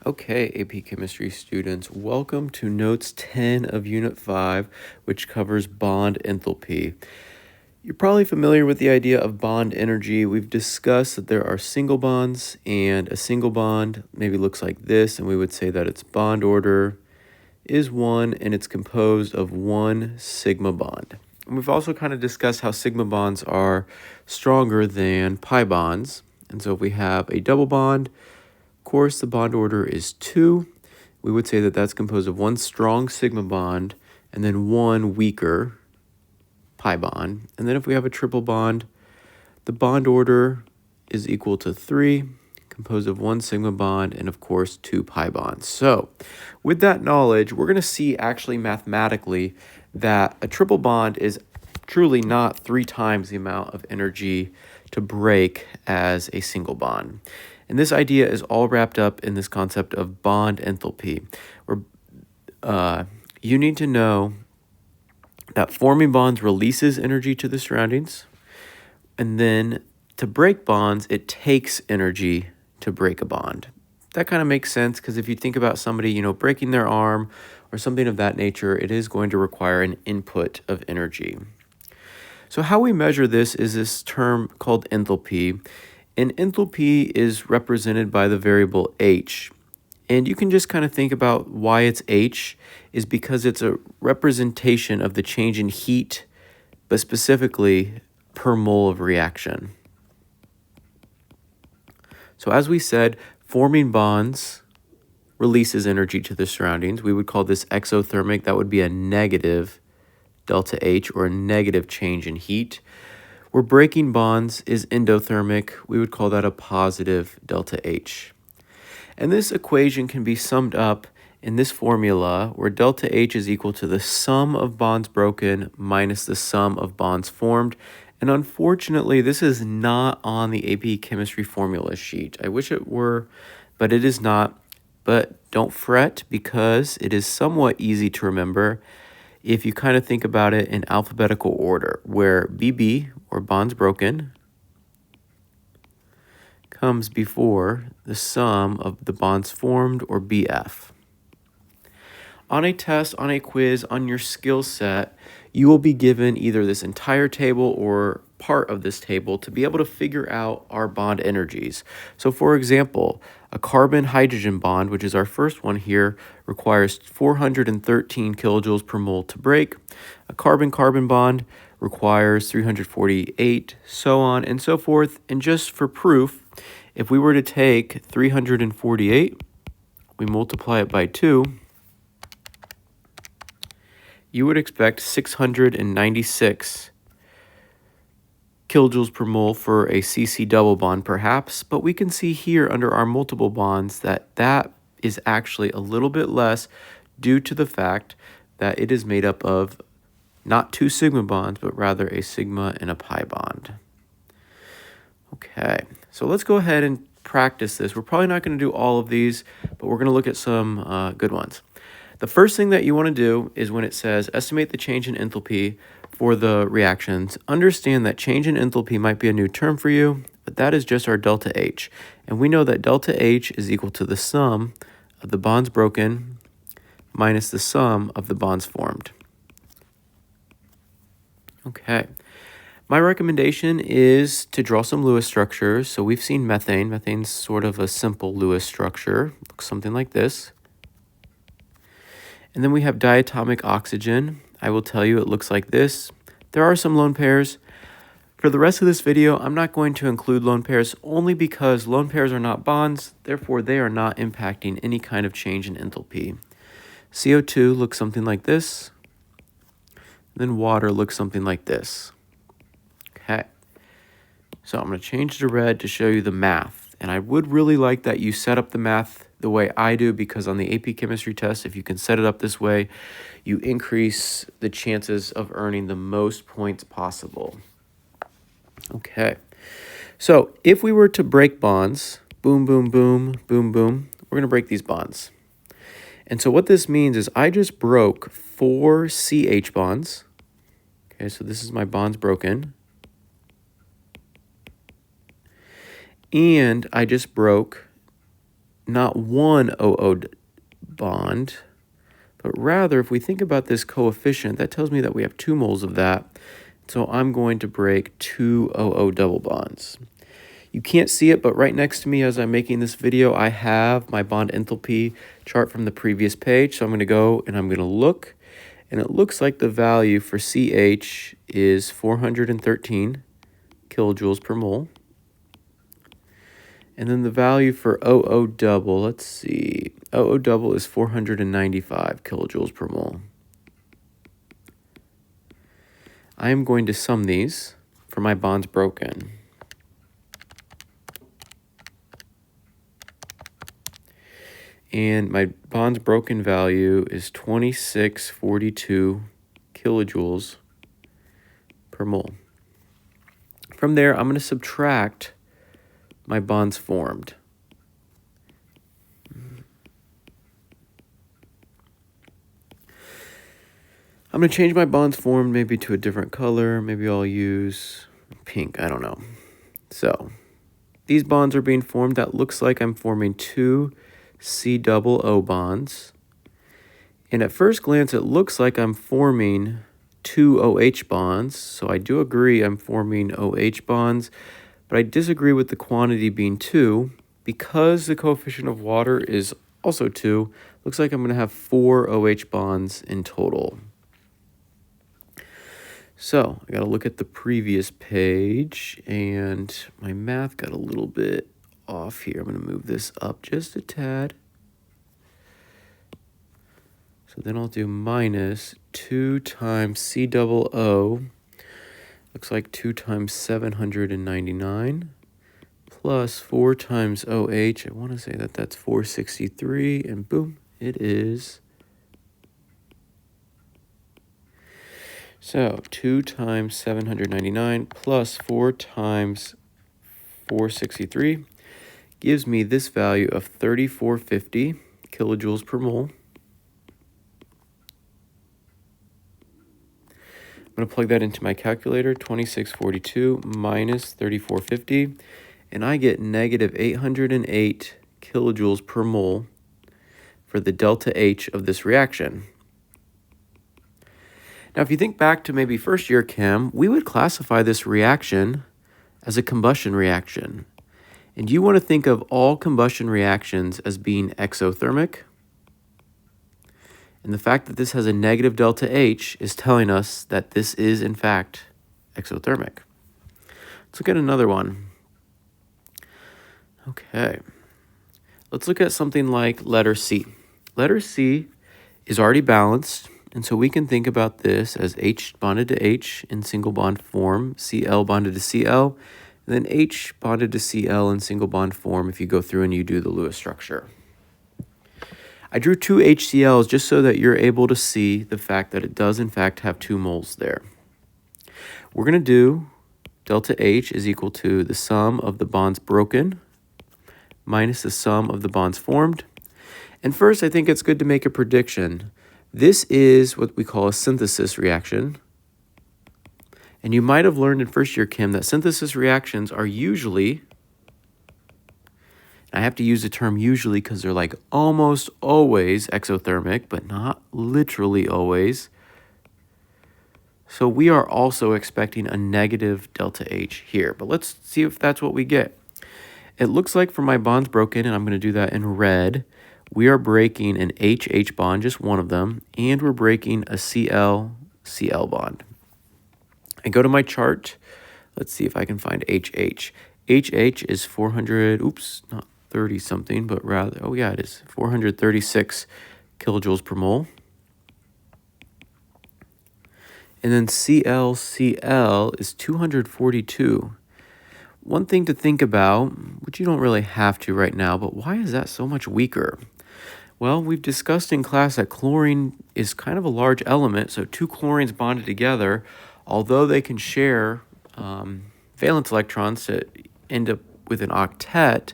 Okay, AP Chemistry students, welcome to Notes 10 of Unit 5, which covers bond enthalpy. You're probably familiar with the idea of bond energy. We've discussed that there are single bonds, and a single bond maybe looks like this, and we would say that its bond order is 1, and it's composed of one sigma bond. And we've also kind of discussed how sigma bonds are stronger than pi bonds. And so if we have a double bond, of course, the bond order is 2. We would say that that's composed of one strong sigma bond and then one weaker pi bond. And then if we have a triple bond, the bond order is equal to 3, composed of one sigma bond and, of course, 2 pi bonds. So with that knowledge, we're going to see actually mathematically that a triple bond is truly not 3 times the amount of energy to break as a single bond. And this idea is all wrapped up in this concept of bond enthalpy, where you need to know that forming bonds releases energy to the surroundings, and then to break bonds, it takes energy to break a bond. That kind of makes sense because if you think about somebody, breaking their arm or something of that nature, it is going to require an input of energy. So how we measure this is this term called enthalpy. And enthalpy is represented by the variable h. And you can just kind of think about why it's h is because it's a representation of the change in heat, but specifically per mole of reaction. So as we said, forming bonds releases energy to the surroundings. We would call this exothermic. That would be a negative delta H, or a negative change in heat. Where breaking bonds is endothermic, we would call that a positive delta H. And this equation can be summed up in this formula where delta H is equal to the sum of bonds broken minus the sum of bonds formed. And unfortunately, this is not on the AP Chemistry formula sheet. I wish it were, but it is not. But don't fret because it is somewhat easy to remember if you kind of think about it in alphabetical order, where BB, or bonds broken, comes before the sum of the bonds formed, or BF. On a test, on a quiz, on your skill set, you will be given either this entire table or part of this table to be able to figure out our bond energies. So for example, a carbon-hydrogen bond, which is our first one here, requires 413 kilojoules per mole to break. A carbon-carbon bond requires 348, so on and so forth. And just for proof, if we were to take 348, we multiply it by 2, you would expect 696 kilojoules per mole for a CC double bond perhaps, but we can see here under our multiple bonds that that is actually a little bit less due to the fact that it is made up of not 2 sigma bonds, but rather a sigma and a pi bond. Okay, so let's go ahead and practice this. We're probably not going to do all of these, but we're going to look at some good ones. The first thing that you want to do is when it says estimate the change in enthalpy for the reactions, understand that change in enthalpy might be a new term for you, but that is just our delta H. And we know that delta H is equal to the sum of the bonds broken minus the sum of the bonds formed. Okay. My recommendation is to draw some Lewis structures. So we've seen methane. Methane's sort of a simple Lewis structure. Looks something like this. And then we have diatomic oxygen. I will tell you it looks like this. There are some lone pairs. For the rest of this video, I'm not going to include lone pairs only because lone pairs are not bonds, therefore they are not impacting any kind of change in enthalpy. CO2 looks something like this. Then water looks something like this. Okay. So I'm going to change to red to show you the math. And I would really like that you set up the math the way I do, because on the AP Chemistry test, if you can set it up this way, you increase the chances of earning the most points possible. Okay, so if we were to break bonds, boom, boom, boom, boom, boom, we're going to break these bonds. And so what this means is I just broke 4 CH bonds. Okay, so this is my bonds broken. And I just broke not one OO bond, but rather if we think about this coefficient, that tells me that we have 2 moles of that. So I'm going to break 2 OO double bonds. You can't see it, but right next to me as I'm making this video, I have my bond enthalpy chart from the previous page. So I'm going to go and I'm going to look, and it looks like the value for CH is 413 kilojoules per mole. And then the value for OO double, let's see, OO double is 495 kilojoules per mole. I am going to sum these for my bonds broken. And my bonds broken value is 2642 kilojoules per mole. From there, I'm going to subtract my bonds formed. I'm going to change my bonds formed maybe to a different color. Maybe I'll use pink. I don't know. So these bonds are being formed. That looks like I'm forming 2 C-double-O bonds. And at first glance, it looks like I'm forming 2 OH bonds. So I do agree I'm forming OH bonds, but I disagree with the quantity being 2. Because the coefficient of water is also 2, looks like I'm going to have 4 OH bonds in total. So I got to look at the previous page, and my math got a little bit off here. I'm going to move this up just a tad. So then I'll do minus 2 times C-double-O, looks like 2 times 799, plus 4 times OH. I want to say that that's 463, and boom, it is. So 2 times 799 plus 4 times 463 gives me this value of 3450 kilojoules per mole. I'm going to plug that into my calculator, 2642 minus 3450, and I get negative 808 kilojoules per mole for the delta H of this reaction. Now, if you think back to maybe first year chem, we would classify this reaction as a combustion reaction. And you want to think of all combustion reactions as being exothermic. And the fact that this has a negative delta H is telling us that this is, in fact, exothermic. Let's look at another one. Okay. Let's look at something like letter C. Letter C is already balanced. And so we can think about this as H bonded to H in single bond form, Cl bonded to Cl, and then H bonded to Cl in single bond form if you go through and you do the Lewis structure. I drew 2 HCl's just so that you're able to see the fact that it does in fact have 2 moles there. We're going to do delta H is equal to the sum of the bonds broken minus the sum of the bonds formed. And first, I think it's good to make a prediction. This is what we call a synthesis reaction. And you might have learned in first year chem that synthesis reactions are usually, I have to use the term usually because they're like almost always exothermic, but not literally always. So we are also expecting a negative delta H here, but let's see if that's what we get. It looks like for my bonds broken, and I'm going to do that in red, we are breaking an HH bond, just one of them, and we're breaking a Cl-Cl bond. I go to my chart. Let's see if I can find HH. HH is 400, oops, not 30 something, but rather, oh yeah, it is 436 kilojoules per mole. And then Cl-Cl is 242. One thing to think about, which you don't really have to right now, but why is that so much weaker? Well, we've discussed in class that chlorine is kind of a large element, so 2 chlorines bonded together, although they can share valence electrons to end up with an octet,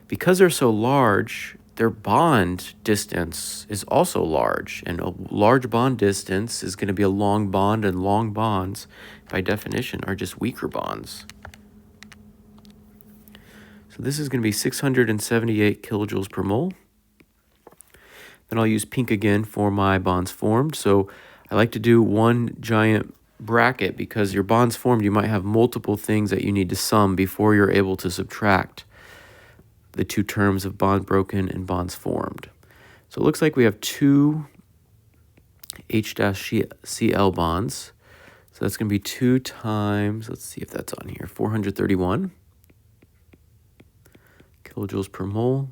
because they're so large, their bond distance is also large, and a large bond distance is going to be a long bond, and long bonds, by definition, are just weaker bonds. So this is going to be 678 kilojoules per mole. Then I'll use pink again for my bonds formed. So I like to do one giant bracket because your bonds formed, you might have multiple things that you need to sum before you're able to subtract the two terms of bond broken and bonds formed. So it looks like we have two H-Cl bonds. So that's going to be 2 times, let's see if that's on here, 431 kilojoules per mole.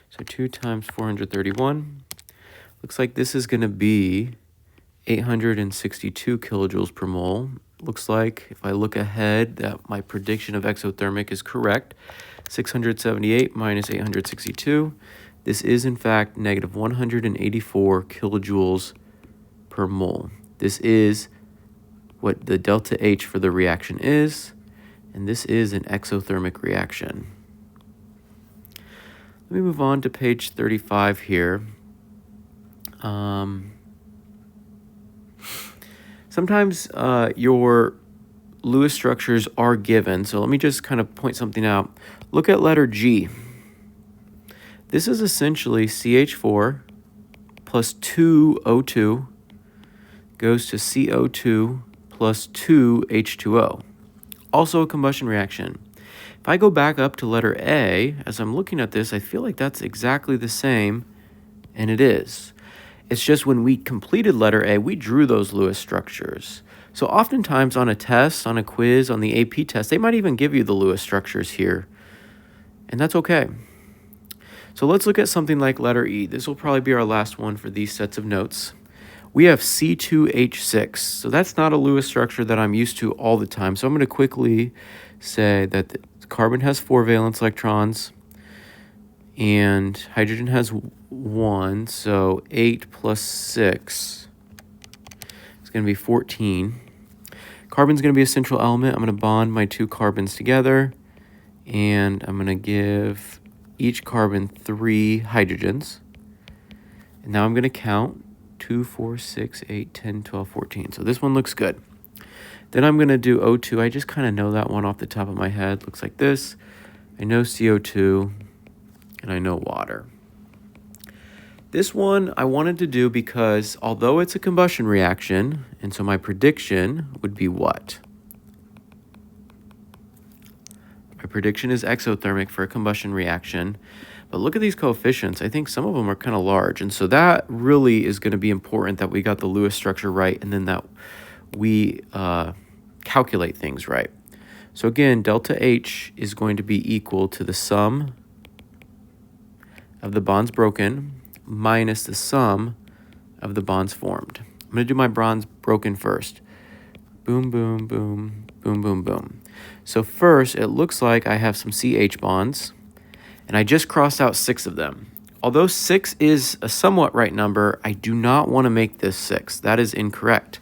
So 2 times 431. Looks like this is going to be 862 kilojoules per mole. Looks like if I look ahead that my prediction of exothermic is correct. 678 minus 862. This is in fact negative 184 kilojoules per mole. This is what the delta H for the reaction is, and this is an exothermic reaction. Let me move on to page 35 here. Sometimes your Lewis structures are given, so let me just kind of point something out. Look at letter G. This is essentially CH4 plus 2 O2 goes to CO2 plus 2 H2O. Also a combustion reaction. If I go back up to letter A, as I'm looking at this, I feel like that's exactly the same, and it is. It's just when we completed letter A, we drew those Lewis structures. So oftentimes on a test, on a quiz, on the AP test, they might even give you the Lewis structures here, and that's okay. So let's look at something like letter E. This will probably be our last one for these sets of notes. We have C2H6. So that's not a Lewis structure that I'm used to all the time. So I'm going to quickly say that the carbon has 4 valence electrons and hydrogen has 1. So 8 plus 6 is going to be 14. Carbon's going to be a central element. I'm going to bond my 2 carbons together, and I'm going to give each carbon 3 hydrogens. And now I'm going to count 2, 4, 6, 8, 10, 12, 14. So this one looks good. Then I'm going to do O2. I just kind of know that one off the top of my head. Looks like this. I know CO2, and I know water. This one I wanted to do because although it's a combustion reaction, and so my prediction would be what? My prediction is exothermic for a combustion reaction. But look at these coefficients. I think some of them are kind of large. And so that really is going to be important that we got the Lewis structure right and then that we calculate things right. So again, delta H is going to be equal to the sum of the bonds broken minus the sum of the bonds formed. I'm going to do my bonds broken first. Boom, boom, boom, boom, boom, boom. So first, it looks like I have some CH bonds, and I just crossed out 6 of them. Although 6 is a somewhat right number, I do not want to make this 6. That is incorrect.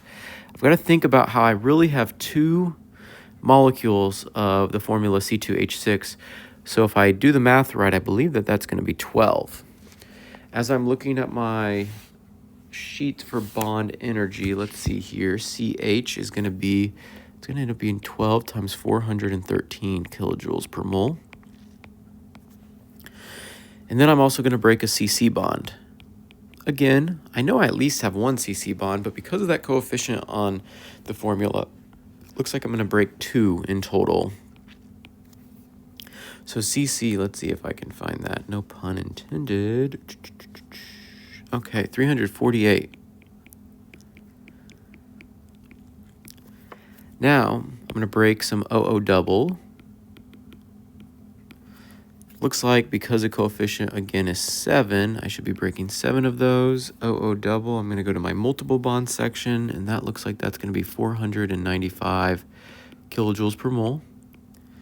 I've got to think about how I really have 2 molecules of the formula C2H6. So if I do the math right, I believe that that's going to be 12. As I'm looking at my sheet for bond energy, let's see here, CH is going to be, it's going to end up being 12 times 413 kilojoules per mole. And then I'm also going to break a CC bond. Again, I know I at least have 1 CC bond, but because of that coefficient on the formula, looks like I'm going to break 2 in total. So CC, let's see if I can find that. No pun intended. Okay, 348. Now, I'm going to break some OO double. Looks like because the coefficient, again, is 7, I should be breaking 7 of those. OO double, I'm going to go to my multiple bond section, and that looks like that's going to be 495 kilojoules per mole.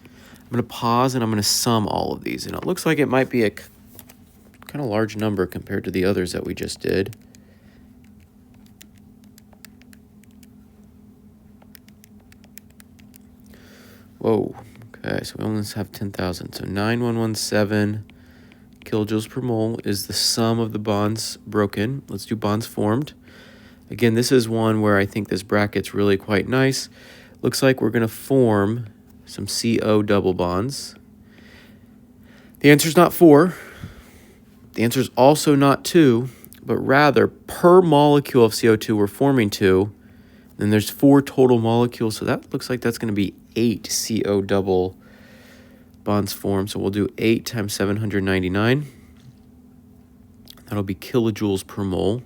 I'm going to pause, and I'm going to sum all of these. And it looks like it might be a kind of large number compared to the others that we just did. Whoa. Okay, so we only have 10,000. So 9117 kilojoules per mole is the sum of the bonds broken. Let's do bonds formed. Again, this is one where I think this bracket's really quite nice. Looks like we're going to form some CO double bonds. The answer is not 4. The answer is also not 2, but rather per molecule of CO2 we're forming 2. Then there's 4 total molecules, so that looks like that's going to be 8 CO double bonds formed. So we'll do 8 times 799. That'll be kilojoules per mole.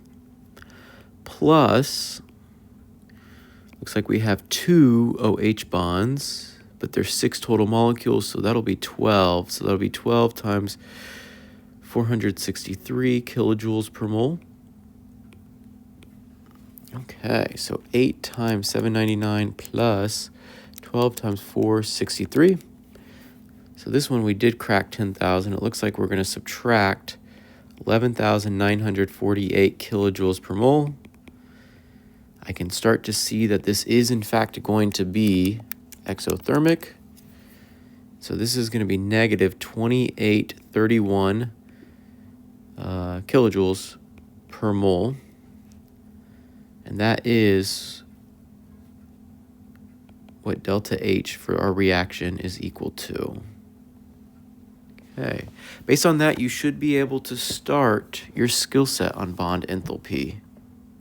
Plus, looks like we have 2 OH bonds, but there's 6 total molecules, so that'll be 12. So that'll be 12 times 463 kilojoules per mole. Okay, so 8 times 799 plus 12 times 463. So this one we did crack 10,000. It looks like we're going to subtract 11,948 kilojoules per mole. I can start to see that this is in fact going to be exothermic. So this is going to be negative 2831 kilojoules per mole. And that is what delta H for our reaction is equal to. Okay. Based on that, you should be able to start your skill set on bond enthalpy.